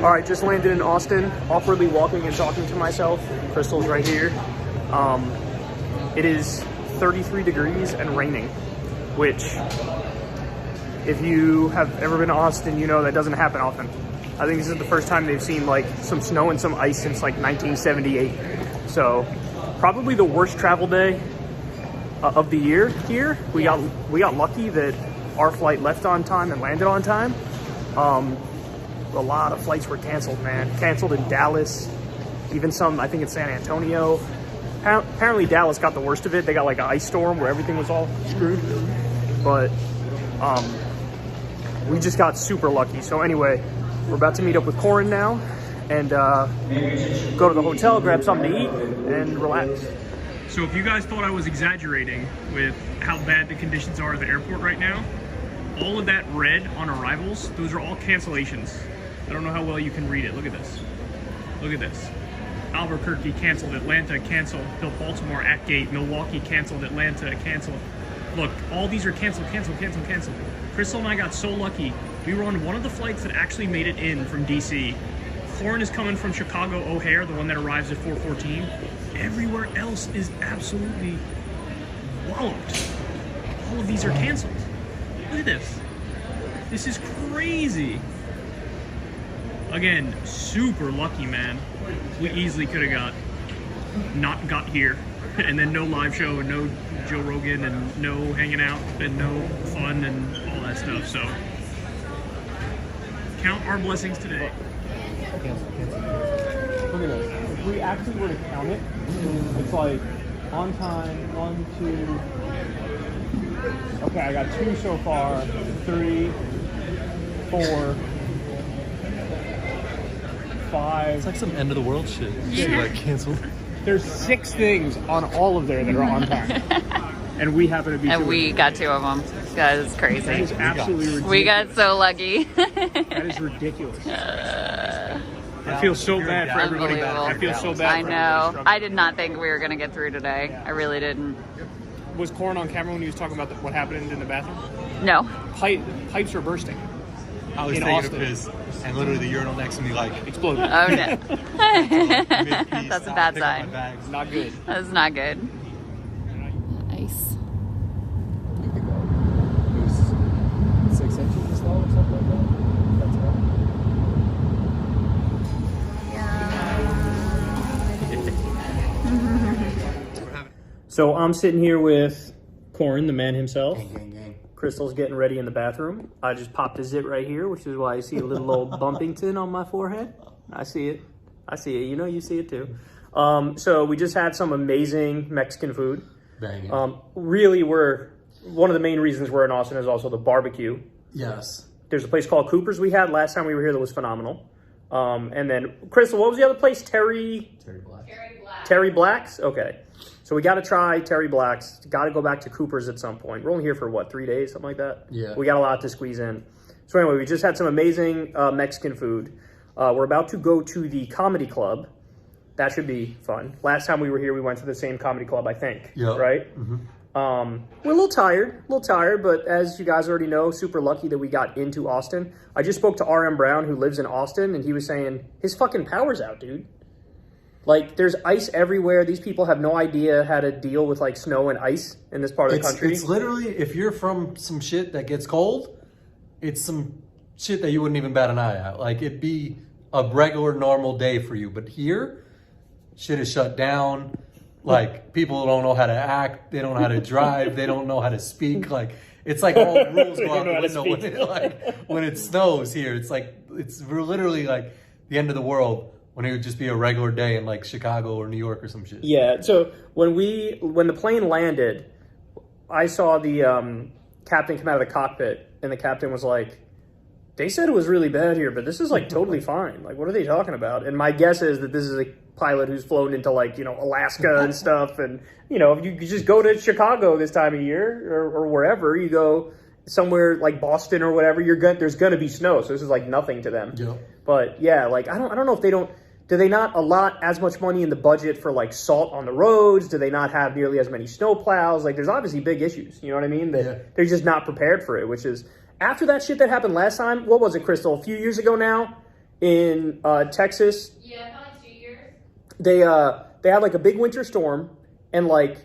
All right, just landed in Austin, awkwardly walking and talking to myself. Crystal's right here. It is 33 degrees and raining, which, if you have ever been to Austin, you know that doesn't happen often. I think this is the first time they've seen like some snow and some ice since like 1978. So probably the worst travel day of the year here. We got lucky that our flight left on time and landed on time. A lot of flights were canceled, man. Canceled in Dallas, even some, I think, in San Antonio. Apparently Dallas got the worst of it. They got like an ice storm where everything was all screwed. But we just got super lucky. So anyway, we're about to meet up with Corin now and go to the hotel, grab something to eat, and relax. So if you guys thought I was exaggerating with how bad the conditions are at the airport right now, all of that red on arrivals, those are all cancellations. I don't know how well you can read it. Look at this. Look at this. Albuquerque canceled, Atlanta canceled, Baltimore at gate, Milwaukee canceled, Atlanta canceled. Look, all these are canceled, canceled, canceled, canceled. Crystal and I got so lucky. We were on one of the flights that actually made it in from DC. Corin is coming from Chicago O'Hare, the one that arrives at 4:14. Everywhere else is absolutely walloped. All of these are canceled. Look at this. This is crazy. Again, super lucky, man. We easily could have not got here. And then no live show and no Joe Rogan and no hanging out and no fun and all that stuff. So count our blessings today. Look at this. If we actually were to count it, it's like on time, 1, 2. Okay, I got 2 so far. 3, 4, 5. It's like some end of the world shit. Yeah. Like canceled. There's 6 things on all of there that are on time. And we happen to be and we got 2 of them. That is crazy. That is absolutely ridiculous. We got so lucky. That is ridiculous. I feel so bad for everybody. I feel so bad. I know. I did not think we were going to get through today. I really didn't. Was Corin on camera when he was talking about what happened in the bathroom? No. Pipes were bursting. I was taking a piss, and literally the urinal next to me like exploded. Oh no. That's a bad sign. Not good. That's not good. Nice. 6 inches or something like that. That's right. So I'm sitting here with Corin, the man himself. Crystal's getting ready in the bathroom. I just popped a zit right here, which is why you see a little old bumpington on my forehead. I see it. I see it. You know you see it too. So we just had some amazing Mexican food. Banging. Really, one of the main reasons we're in Austin is also the barbecue. Yes. There's a place called Cooper's we had last time we were here that was phenomenal. And then, Crystal, what was the other place? Terry Black's. Terry Black's? Okay. So we got to try Terry Black's. Got to go back to Cooper's at some point. We're only here for, what, 3 days? Something like that? Yeah. We got a lot to squeeze in. So anyway, we just had some amazing Mexican food. We're about to go to the comedy club. That should be fun. Last time we were here, we went to the same comedy club, I think. Yeah. Right? Mm-hmm. We're a little tired, but as you guys already know, super lucky that we got into Austin. I just spoke to RM Brown, who lives in Austin, and he was saying his fucking power's out, dude. Like, there's ice everywhere. These people have no idea how to deal with, like, snow and ice in this part of the country. It's literally, if you're from some shit that gets cold, it's some shit that you wouldn't even bat an eye at. Like, it'd be a regular, normal day for you. But here, shit is shut down. Like, people don't know how to act. They don't know how to drive. They don't know how to speak. Like, it's like all the rules go out the window when it snows here. It's like, we're literally like the end of the world. When it would just be a regular day in like Chicago or New York or some shit. Yeah. So when the plane landed, I saw the captain come out of the cockpit, and the captain was like, "They said it was really bad here, but this is like totally fine. Like, what are they talking about?" And my guess is that this is a pilot who's flown into like, you know, Alaska and stuff, and you know, if you just go to Chicago this time of year or wherever you go, somewhere like Boston or whatever, there's gonna be snow. So this is like nothing to them. Yeah. But yeah, like I don't know if they don't. Do they not allot as much money in the budget for like salt on the roads? Do they not have nearly as many snow plows? Like, there's obviously big issues. You know what I mean? They're just not prepared for it, which is after that shit that happened last time. What was it, Crystal? A few years ago now, in Texas. Yeah, probably 2 years. They had like a big winter storm, and like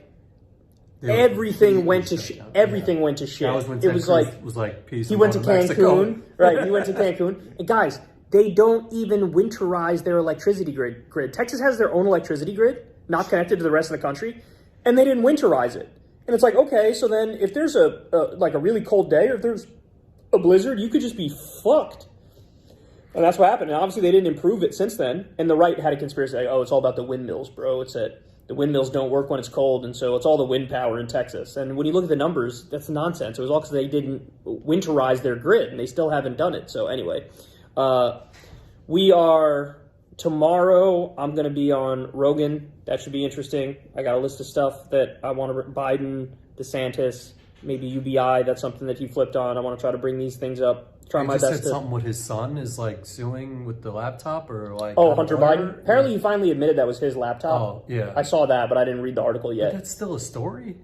everything went to shit. Everything went to shit. That was when it was like peace. he went to Cancun, right? He went to Cancun, and guys, they don't even winterize their electricity grid. Texas has their own electricity grid, not connected to the rest of the country, and they didn't winterize it. And it's like, okay, so then if there's a really cold day, or if there's a blizzard, you could just be fucked. And that's what happened. And obviously they didn't improve it since then. And the right had a conspiracy like, oh, it's all about the windmills, bro. It's that the windmills don't work when it's cold, and so it's all the wind power in Texas. And when you look at the numbers, that's nonsense. It was all because they didn't winterize their grid, and they still haven't done it. So anyway, tomorrow I'm going to be on Rogan. That should be interesting. I got a list of stuff that I want to, Biden, DeSantis, maybe UBI. That's something that he flipped on. I want to try to bring these things up. Try my best. Said something with his son is like suing with the laptop or like. Oh, Hunter Biden. Apparently, he finally admitted that was his laptop. Oh, yeah. I saw that, but I didn't read the article yet. But that's still a story.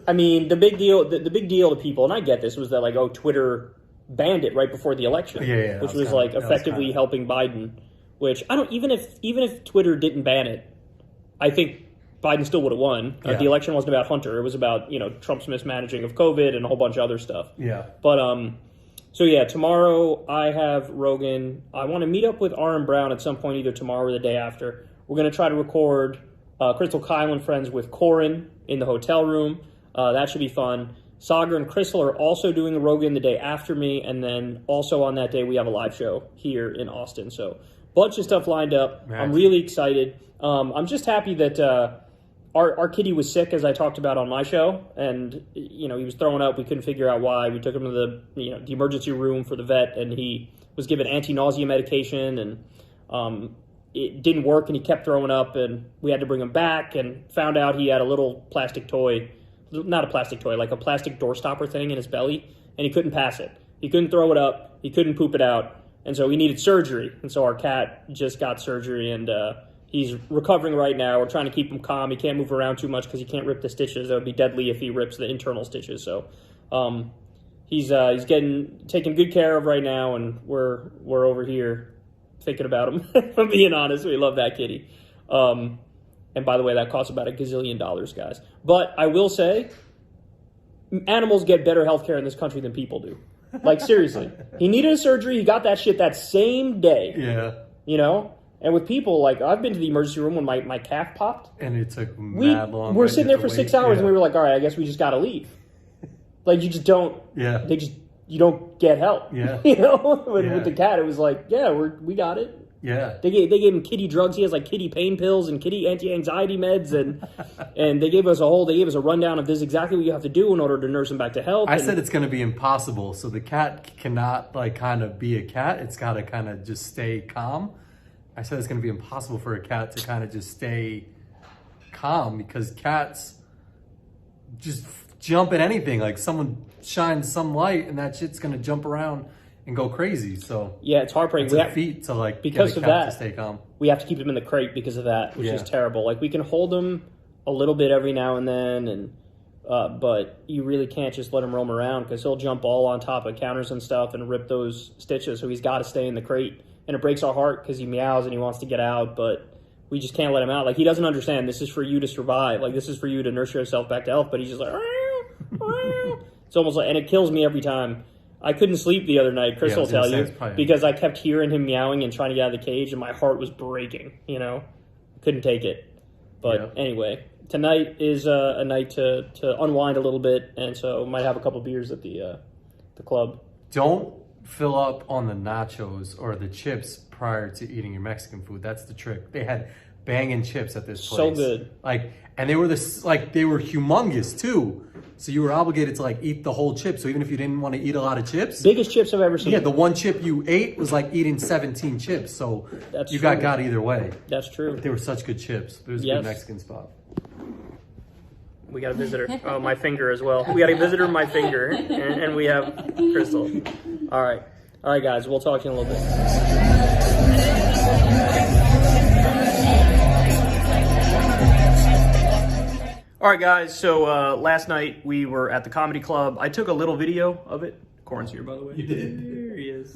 I mean, the big deal to people, and I get this, was that like, oh, Twitter banned it right before the election, which was like effectively helping Biden. Which I don't even if Twitter didn't ban it, I think Biden still would have won. The election wasn't about Hunter; it was about Trump's mismanaging of COVID and a whole bunch of other stuff. Yeah. But so yeah, tomorrow I have Rogan. I want to meet up with Aaron Brown at some point, either tomorrow or the day after. We're gonna try to record Crystal Kyle and Friends with Corin in the hotel room. That should be fun. Sagar and Crystal are also doing a Rogan the day after me, and then also on that day we have a live show here in Austin. So bunch of stuff lined up. I'm really excited. I'm just happy that our kitty was sick, as I talked about on my show, and he was throwing up. We couldn't figure out why. We took him to the emergency room for the vet, and he was given anti-nausea medication, and it didn't work, and he kept throwing up, and we had to bring him back, and found out he had a little plastic toy, not a plastic toy, like a plastic door stopper thing in his belly, and he couldn't pass it. He couldn't throw it up. He couldn't poop it out. And so he needed surgery. And so our cat just got surgery, and he's recovering right now. We're trying to keep him calm. He can't move around too much because he can't rip the stitches. That would be deadly if he rips the internal stitches. So he's getting taken good care of right now, and we're over here thinking about him. If I'm being honest, we love that kitty. And by the way, that costs about $1 gazillion, guys. But I will say, animals get better health care in this country than people do. Like, seriously. He needed a surgery. He got that shit that same day. Yeah. And with people, like, I've been to the emergency room when my calf popped. And it took mad long. We're sitting there for 6 hours, and we were like, all right, I guess we just got to leave. Like, you just don't. Yeah. You don't get help. Yeah. With the cat, it was like, yeah, we got it. Yeah. They gave him kitty drugs. He has like kitty pain pills and kitty anti-anxiety meds, and they gave us a rundown of this is exactly what you have to do in order to nurse him back to health. I said it's going to be impossible. So the cat cannot like kind of be a cat. It's got to kind of just stay calm. I said it's going to be impossible for a cat to kind of just stay calm because cats just jump at anything. Like someone shines some light and that shit's going to jump around and go crazy. So yeah, it's heartbreaking. It's a feat to like because get a of cat that to stay calm. We have to keep him in the crate because of that, which is terrible. Like we can hold him a little bit every now and then, and but you really can't just let him roam around because he'll jump all on top of counters and stuff and rip those stitches. So he's got to stay in the crate, and it breaks our heart because he meows and he wants to get out, but we just can't let him out. Like he doesn't understand. This is for you to survive. Like this is for you to nurse yourself back to health. But he's just like, it's almost like, and it kills me every time. I couldn't sleep the other night, Chris will tell you, because I kept hearing him meowing and trying to get out of the cage, and my heart was breaking, Couldn't take it. But anyway, tonight is a night to unwind a little bit, and so might have a couple beers at the club. Don't fill up on the nachos or the chips prior to eating your Mexican food. That's the trick. They had banging chips at this place. So good. And they were they were humongous too. So you were obligated to eat the whole chip. So even if you didn't want to eat a lot of chips. Biggest chips I've ever seen. Yeah, the one chip you ate was like eating 17 chips. So you got either way. That's true. They were such good chips. It was a good Mexican spot. We got a visitor. Oh, my finger as well. We got a visitor, my finger. And we have Crystal. All right, guys. We'll talk to you in a little bit. All right, guys, so last night we were at the comedy club. I took a little video of it. Corin's here, by the way. You did. Here he is.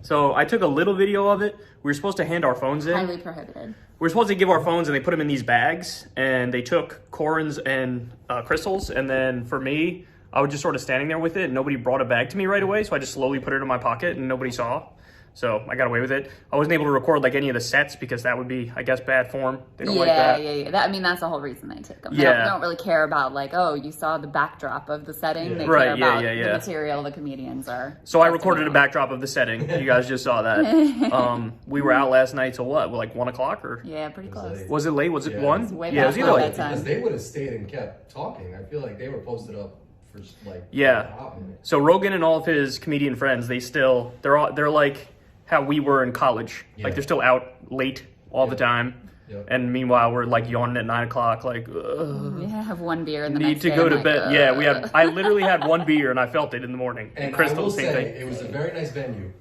So I took a little video of it. We were supposed to hand our phones in. Highly prohibited. We were supposed to give our phones, and they put them in these bags, and they took Corin's and Crystal's, and then for me, I was just sort of standing there with it, and nobody brought a bag to me right away, so I just slowly put it in my pocket, and nobody saw. So I got away with it. I wasn't able to record like any of the sets because that would be, I guess, bad form. They don't like that. Yeah. I mean, that's the whole reason they took them. They Yeah. don't really care about like, oh, you saw the backdrop of the setting. Yeah. They Right, care yeah, about yeah. the material the comedians are. So I recorded a backdrop of the setting. You guys just saw that. We were out last night till what? Like 1 o'clock or? Yeah, pretty close. late. Was it late? Was it Yeah. 1? It's way Yeah, it was past either my like bedtime. Because they would have stayed and kept talking. I feel like they were posted up for like Yeah. a hot minute. So Rogan and all of his comedian friends, they're like how we were in college. Yeah. Like they're still out late all the time. Yep. And meanwhile, we're like yawning at 9 o'clock, like, ugh, Yeah, have one beer and the need next to day go I'm to like, bed. Yeah, "Ugh." I literally had 1 beer and I felt it in the morning. And Crystal, I will same say, thing. it was a very nice venue,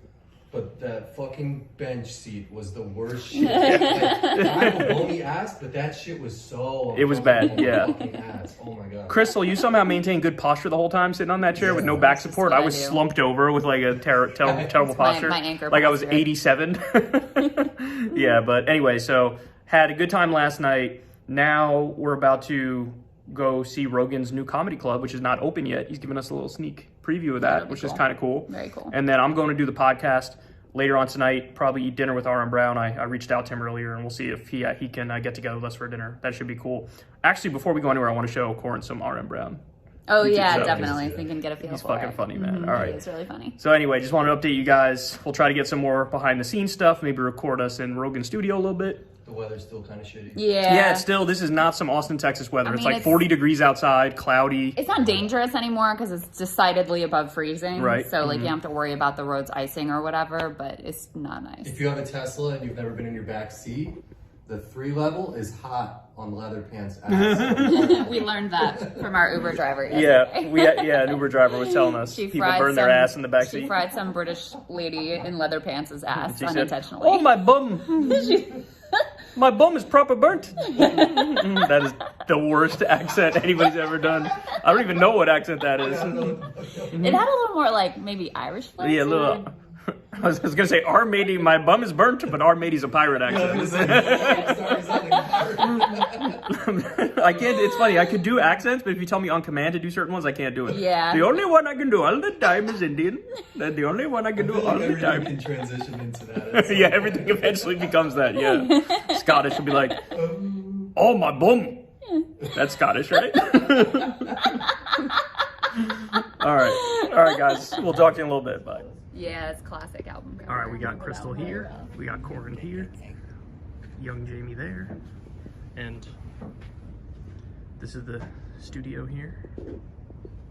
but that fucking bench seat was the worst shit. Like, I have a bony ass, but that shit was so It was bad, uncomfortable yeah. on my fucking ass. Oh my god. Crystal, you somehow maintained good posture the whole time sitting on that chair with no Yeah. back That's just support. what I I was do. slumped over with like a terrible It's my posture. anchor like I was posture. 87. Yeah, but anyway, so had a good time last night. Now we're about to go see Rogan's new comedy club, which is not open yet. He's giving us a little sneak preview of that, That'll be which is cool. kind of cool. Very cool. And then I'm going to do the podcast later on tonight, probably eat dinner with RM Brown. I reached out to him earlier, and we'll see if he can get together with us for dinner. That should be cool. Actually, before we go anywhere, I want to show Corin some RM Brown. Oh You yeah, should- definitely. So you can get a feel He's for fucking it. funny, man. Mhm, All right. He is really funny. So anyway, just wanted to update you guys. We'll try to get some more behind the scenes stuff, maybe record us in Rogan's studio a little bit. The weather's still kind of shitty. Yeah. Yeah, it's still, this is not some Austin, Texas weather. I It's mean, like it's- 40 degrees outside, cloudy. It's not dangerous anymore because it's decidedly above freezing. Right. So like you don't have to worry about the roads icing or whatever, but it's not nice. If you have a Tesla and you've never been in your back seat, the 3 level is hot on leather pants ass. We learned that from our Uber driver Yeah, yesterday. an Uber driver was telling us She people fried burn their some- ass in the back She seat. fried some British lady in leather pants' ass She said, unintentionally. "Oh, my bum. My bum is proper burnt." That is the worst accent anybody's ever done. I don't even know what accent that is. It had a little more like maybe Irish flavor. Yeah, little. I was gonna say, "Our matey, my bum is burnt," but "our matey's a pirate accent." I can't. It's funny. I could do accents, but if you tell me on command to do certain ones, I can't do it. Yeah. The only one I can do all the time is Indian. That's the only one I can do all the Everything time. can transition into that. Yeah, everything eventually becomes that. Yeah, Scottish would be like, "Oh, my bum." That's Scottish, right? All right, guys. We'll talk to you in a little bit. Bye. Yeah, it's classic album cover. All right, we got Crystal here. We got Corin here. Young Jamie there. And this is the studio here.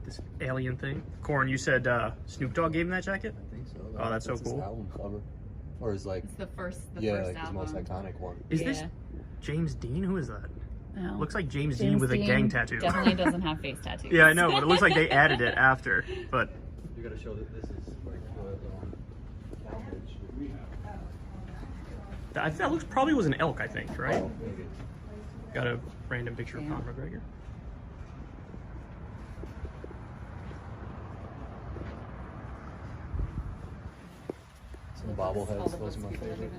This alien thing. Corin, you said Snoop Dogg gave him that jacket? I think so. Oh, that's so cool. His album cover, or his like, It's the first yeah, first like his album. most iconic one. Is this James Dean? Who is that? No. Looks like James Dean James with a Dean gang tattoo. Definitely doesn't have face tattoos. Yeah, I know, but it looks like they added it after. But You gotta show that this is like the Cambridge. that looks probably was an elk, I think, right? Oh, maybe. Got a random picture of Conor McGregor. Some bobbleheads, those are my favorite.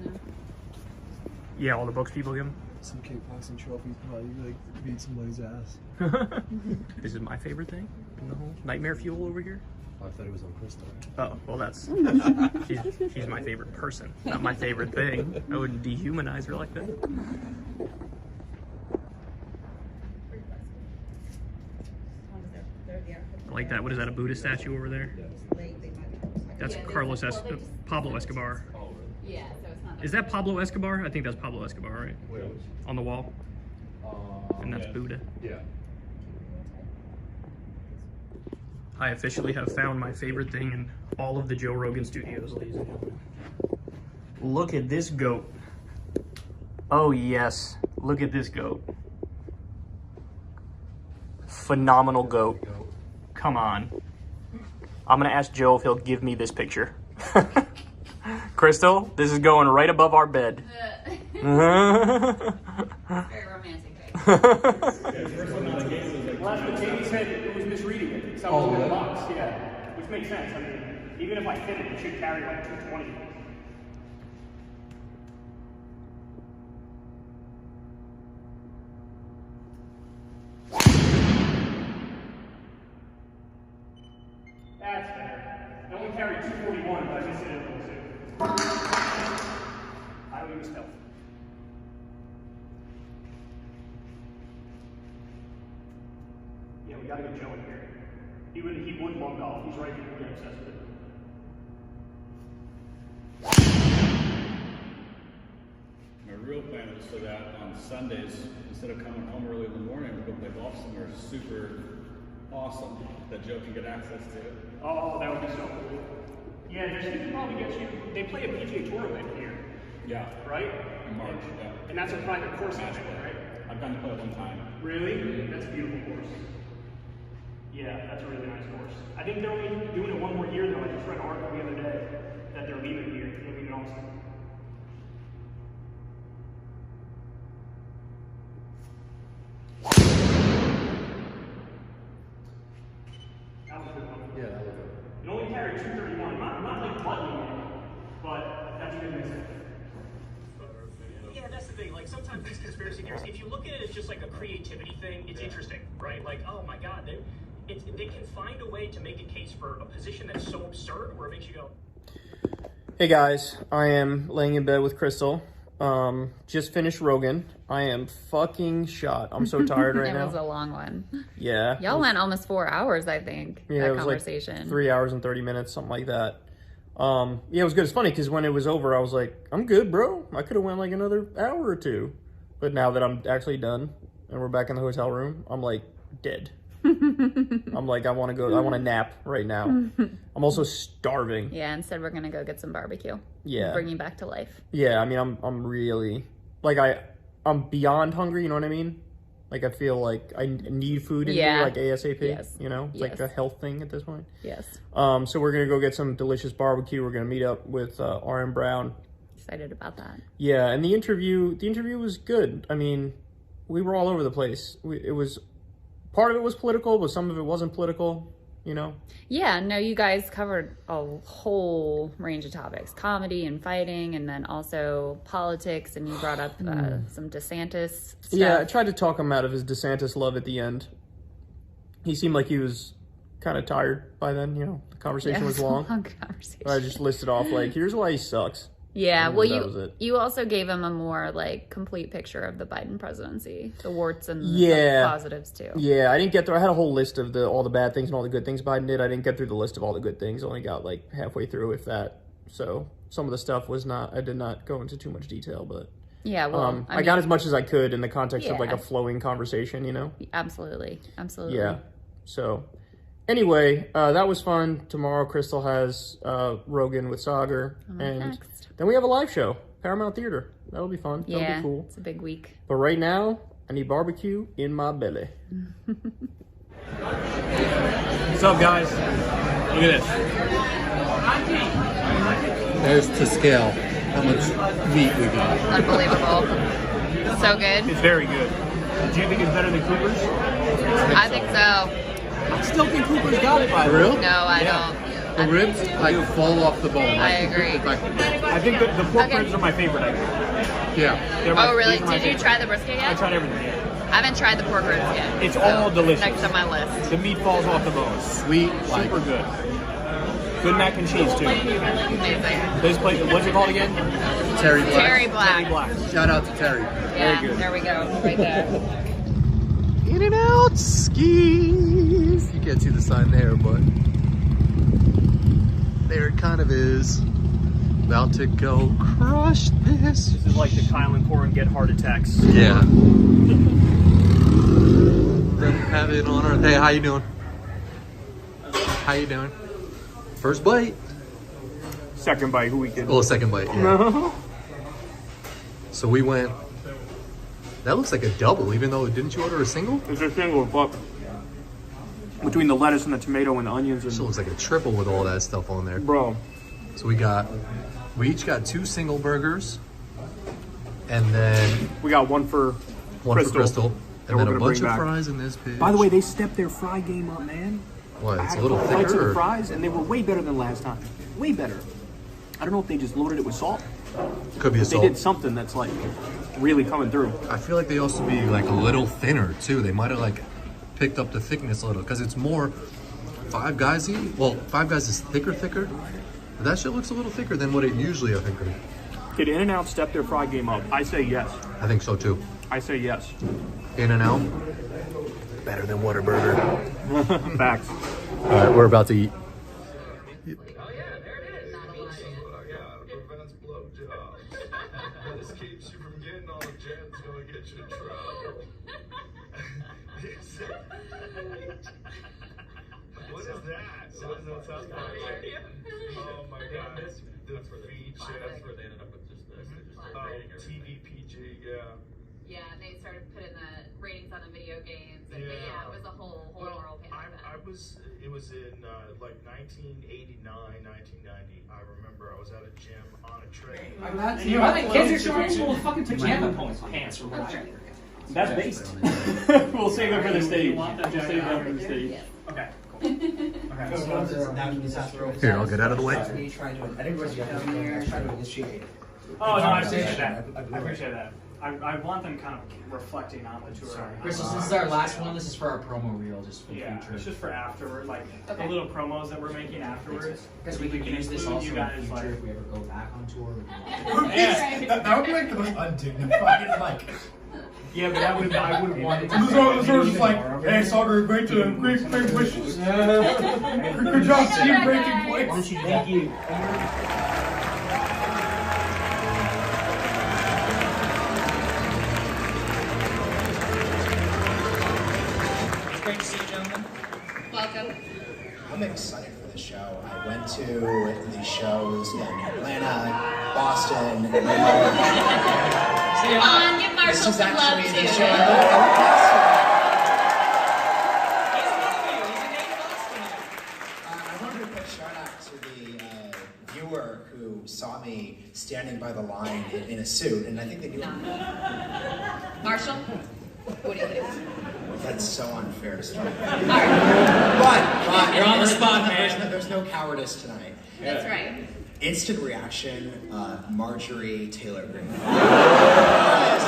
Yeah, all the books people give him. Some kickboxing trophies, probably like beat somebody's ass. This is my favorite thing in the whole Nightmare Fuel over here. Oh, I thought it was on Crystal. Oh, well, that's she's my favorite person, not my favorite thing. I wouldn't dehumanize her like that. I like that. What is that? A Buddha statue over there? That's Pablo Escobar. Yeah, so it's not. Is that Pablo Escobar? I think that's Pablo Escobar, right? On the wall, and that's Buddha. Yeah. I officially have found my favorite thing in all of the Joe Rogan studios, ladies and gentlemen. Look at this goat. Oh yes, look at this goat. Phenomenal goat. Come on. I'm gonna ask Joe if he'll give me this picture. Crystal, this is going right above our bed. Very romantic. Jamie said it was misreading it. Someone in the box, yeah. Which makes sense. I mean, Even if I fit it, it should carry like 220. That's better. I only carried 241, but I missed it in a little too. Highway was stealth. Yeah, we gotta get Joe in here. He would love golf. He's right here. We'll get obsessed with it. My real plan is so that on Sundays, instead of coming home early in the morning, we go play golf somewhere super awesome that Joe can get access to. Oh, that would be so cool. Yeah, he could probably get you. They play a PGA Tour event here, Yeah. right? In March, yeah. And that's a private course, actually, right? I've gotten to play it one time. Really? That's a beautiful course. Yeah, that's a really nice course. I think they're only doing it one more year, though. I just read an article the other day that they're leaving here. They're leaving Austin. That was a good one. Yeah, that was It only carried 231. Not like buttoning it, but that's a good mix. Yeah, that's the thing. Like sometimes these conspiracy theories, if you look at it as just like a creativity thing, it's interesting, right? Like, oh my God, they can find a way to make a case for a position that's so absurd where it makes you go. Hey guys, I am laying in bed with Crystal. Just finished Rogan. I am fucking shot. I'm so tired right now. It was a long one. Yeah. Y'all went almost 4 hours, I think. Yeah, that it was conversation. like 3 hours and 30 minutes, something like that. Yeah, it was good. It's funny because when it was over, I was like, I'm good, bro. I could have went like another hour or two. But now that I'm actually done and we're back in the hotel room, I'm like dead. I'm like, I want to nap right now. I'm also starving. Yeah, instead we're going to go get some barbecue. Yeah. Bring you back to life. Yeah, I mean, I'm really, like, I'm beyond hungry, you know what I mean? Like, I feel like I need food in me, like ASAP, Yes. you know? It's like a health thing at this point. Yes. So we're going to go get some delicious barbecue. We're going to meet up with RM Brown. Excited about that. Yeah, and the interview was good. I mean, we were all over the place. Part of it was political, but some of it wasn't political, you know? Yeah, no, you guys covered a whole range of topics. Comedy and fighting, and then also politics, and you brought up some DeSantis stuff. Yeah, I tried to talk him out of his DeSantis love at the end. He seemed like he was kind of tired by then, you know? The conversation was long. Long conversation. I just listed off, like, here's why he sucks. Yeah, And well, that was it. you also gave him a more, like, complete picture of the Biden presidency. The warts and Yeah. the positives, too. Yeah, I didn't get through. I had a whole list of all the bad things and all the good things Biden did. I didn't get through the list of all the good things. I only got, like, halfway through, if that. So some of the stuff I did not go into too much detail, but Yeah, well, I got as much as I could in the context of, like, Yeah. a flowing conversation, you know? Absolutely. Absolutely. Yeah. So, anyway, that was fun. Tomorrow, Crystal has Rogan with Sagar. And next. then we have a live show, Paramount Theater. That'll be fun. That'll Yeah, be cool. it's a big week. But right now, I need barbecue in my belly. What's up, guys? Look at this. There's to scale how much meat we got. Unbelievable. So good. It's very good. Do you think it's better than Cooper's? I think so. I still think Cooper's got it, by For real? No, I Yeah. don't. The ribs like fall off the bone. I agree. I think the pork Okay. ribs are my favorite. Yeah. They're my- Oh, really? these are my Did you favorite. try the brisket I yet? tried everything. Yeah. I haven't tried the pork ribs yet. It's all delicious. Next on my list. The meat falls off the bone. Sweet, like Super good. Good mac and cheese too. Amazing. This place, what's it called again? Terry Black. Terry Black. Terry Black. Shout out to Terry. Yeah, good. there we go. Right there. In and out skis. You can't see the sign there, but there it kind of is. About to go crush this. This is like the Kyle and Corin get heart attacks. Yeah. Then have it on our. Hey, how you doing? How you doing? First bite. Second bite, who we did. Oh, second bite. Yeah. So we went. That looks like a double, even though didn't you order a single? It's a single, but between the lettuce and the tomato and the onions It and looks like a triple with all that stuff on there. bro. So we each got 2 single burgers, and then We got one for one for Crystal, that and we're then a gonna bunch bring of back. fries in this bitch. By the way, they stepped their fry game up, man. What? I It's had a little couple bites of thicker. the Or? fries, and they were way better than last time. Way better. I don't know if they just loaded it with salt. Could be a They salt. did something that's like really coming through. I feel like they also be like a little thinner too. They might have like picked up the thickness a little because it's more Five Guys-y. Well, Five Guys is thicker. But that shit looks a little thicker than what it usually, I think. Did In-N-Out step their fry game up? I say yes. I think so too. I say yes. In-N-Out, better than Whataburger. Facts. All right, we're about to eat. This keeps you from getting all the jams, gonna get you in trouble. What is that? What does that sound like? Oh my god. The feed shit. That's where they ended up with just this. TVPG, yeah. Yeah, they started putting the ratings on the video games, and yeah, it was a whole world. It was in like 1989, 1990. I remember I was at a gym on a train. I think kids are showing school fucking pajama pants or whatever. That's based. We'll save it for the stage. We'll save it for the stage. Okay. Here, I'll get out of the way. I think we're trying to initiate. Oh, no, I appreciate that. I appreciate that. I want them kind of reflecting on the tour. Chris, this is our last one. This is for our promo reel, just for Yeah, future. it's just for afterward, like the little promos that we're making afterwards. Because we could use this include also you in guys, the future like- if we ever go back on tour. That would be like the most undignified, like. Yeah, but I would want it to. This was just like, hey, Soccer, great wishes. Good job, team, breaking points. Thank you. Great to see you, gentlemen. Welcome. I'm excited for this show. I went to these shows in Atlanta, Boston, and Come on, give Marshall this is some love actually too. the show I went I wanted to put a shout out to the viewer who saw me standing by the line in a suit, and I think they do. Marshall, what do you do? That's so unfair to start. All right. But You're on the spot, man. There's no cowardice tonight. That's right. Instant reaction, Marjorie Taylor Greene. That's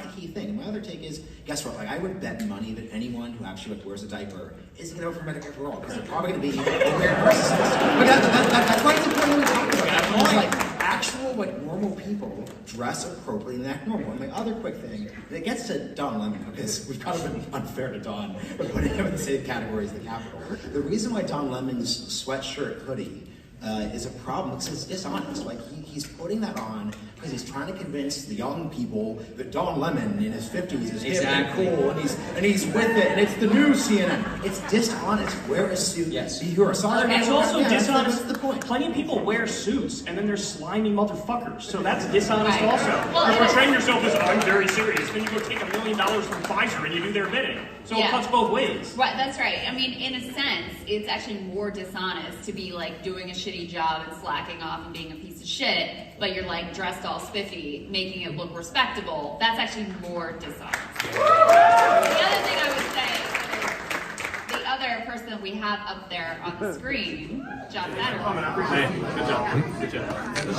the key thing. My other take is, guess what? Like, I would bet money that anyone who actually like, wears a diaper isn't going to go for Medicare for all because they're probably going to be a weird narcissist. But that's why it's important to talk about that. Because, like, actual, like, normal people dress appropriately and act normal. And my other quick thing, it gets to Don Lemon because we've kind of been unfair to Don for putting him in the same category as the Capitol. The reason why Don Lemon's sweatshirt hoodie is a problem because it's dishonest. Like, he's putting that on because he's trying to convince the young people that Don Lemon in his 50s is hip and cool and he's with it and it's the new CNN. It's dishonest. Wear a suit. Yes. You're a sorry. It's also dishonest. That's the point. Plenty of people wear suits and then they're slimy motherfuckers. So that's dishonest Right. also. Well, You're portraying yourself as, I'm very serious. Then you go take $1 million from Pfizer and you do their bidding. So it Yeah. cuts both ways. Right, that's right. I mean, in a sense, it's actually more dishonest to be like doing a shitty job and slacking off and being a piece of shit, but you're like dressed all spiffy, making it look respectable. That's actually more dishonest. The other thing I would say, the other person that we have up there on the screen, John Satterwhite. Good job.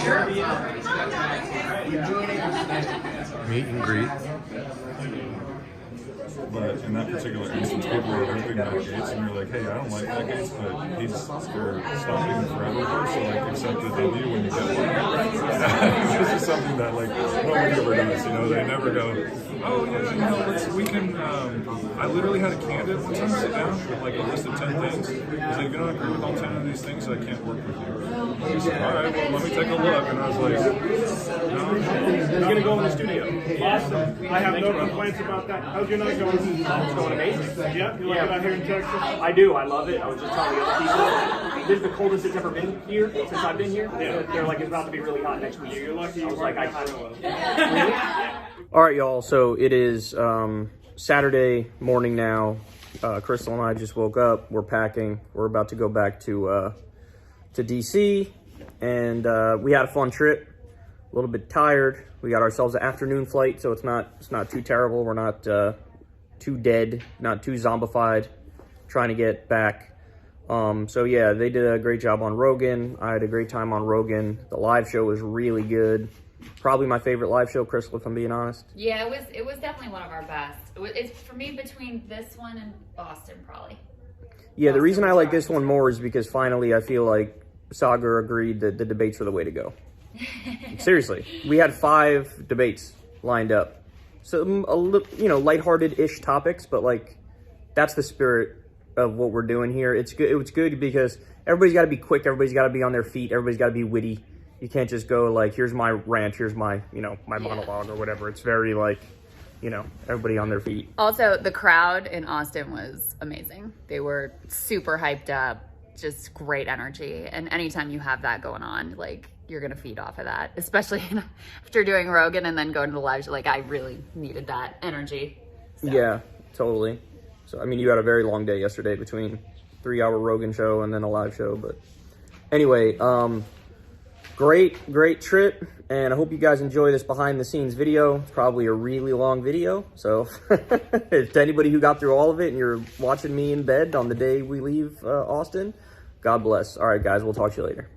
Meet and greet. But in that particular instance, people were opening Matt Gaetz, and you're like, hey, I don't like Matt Gaetz, but he's scared stopping forever, so like accept the W when you get one. This is something that like nobody ever does, you know, they never go, oh yeah, you know, we can, I literally had a candidate one time sit down with like a list of 10 things. He's like, if you don't agree with all 10 of these things, I can't work with you. He's like, all right, well, let me take a look. And I was like, no. I'm going to go in the studio. Awesome. I have no complaints about that. How's your night going? It's going amazing. Yeah? You like it out here in Texas? I do. I love it. I was just telling the other people. This is the coldest it's ever been here since I've been here. Yeah. They're like, it's about to be really hot next week. You're lucky. I was like, I kind of will. All right, y'all. So it is Saturday morning now. Crystal and I just woke up. We're packing. We're about to go back to DC. And we had a fun trip. A little bit tired. We got ourselves an afternoon flight, so it's not too terrible. We're not too dead, not too zombified, trying to get back. So yeah, they did a great job on Rogan. I had a great time on Rogan. The live show was really good. Probably my favorite live show, Crystal, if I'm being honest. Yeah, it was definitely one of our best. It's for me between this one and Boston, probably. Yeah, the reason I like this one more is because finally I feel like Sagar agreed that the debates are the way to go. Seriously, we had 5 debates lined up. So, lighthearted-ish topics, but like, that's the spirit of what we're doing here. It's good. It was good because everybody's got to be quick. Everybody's got to be on their feet. Everybody's got to be witty. You can't just go like, here's my rant, here's my, my monologue or whatever. It's very like, everybody on their feet. Also, the crowd in Austin was amazing. They were super hyped up, just great energy. And anytime you have that going on, like, you're going to feed off of that, especially after doing Rogan and then going to the live show. Like, I really needed that energy. So. Yeah, totally. So, I mean, you had a very long day yesterday between 3-hour Rogan show and then a live show. But anyway, great trip. And I hope you guys enjoy this behind the scenes video. It's probably a really long video. So if to anybody who got through all of it and you're watching me in bed on the day we leave Austin, God bless. All right, guys, we'll talk to you later.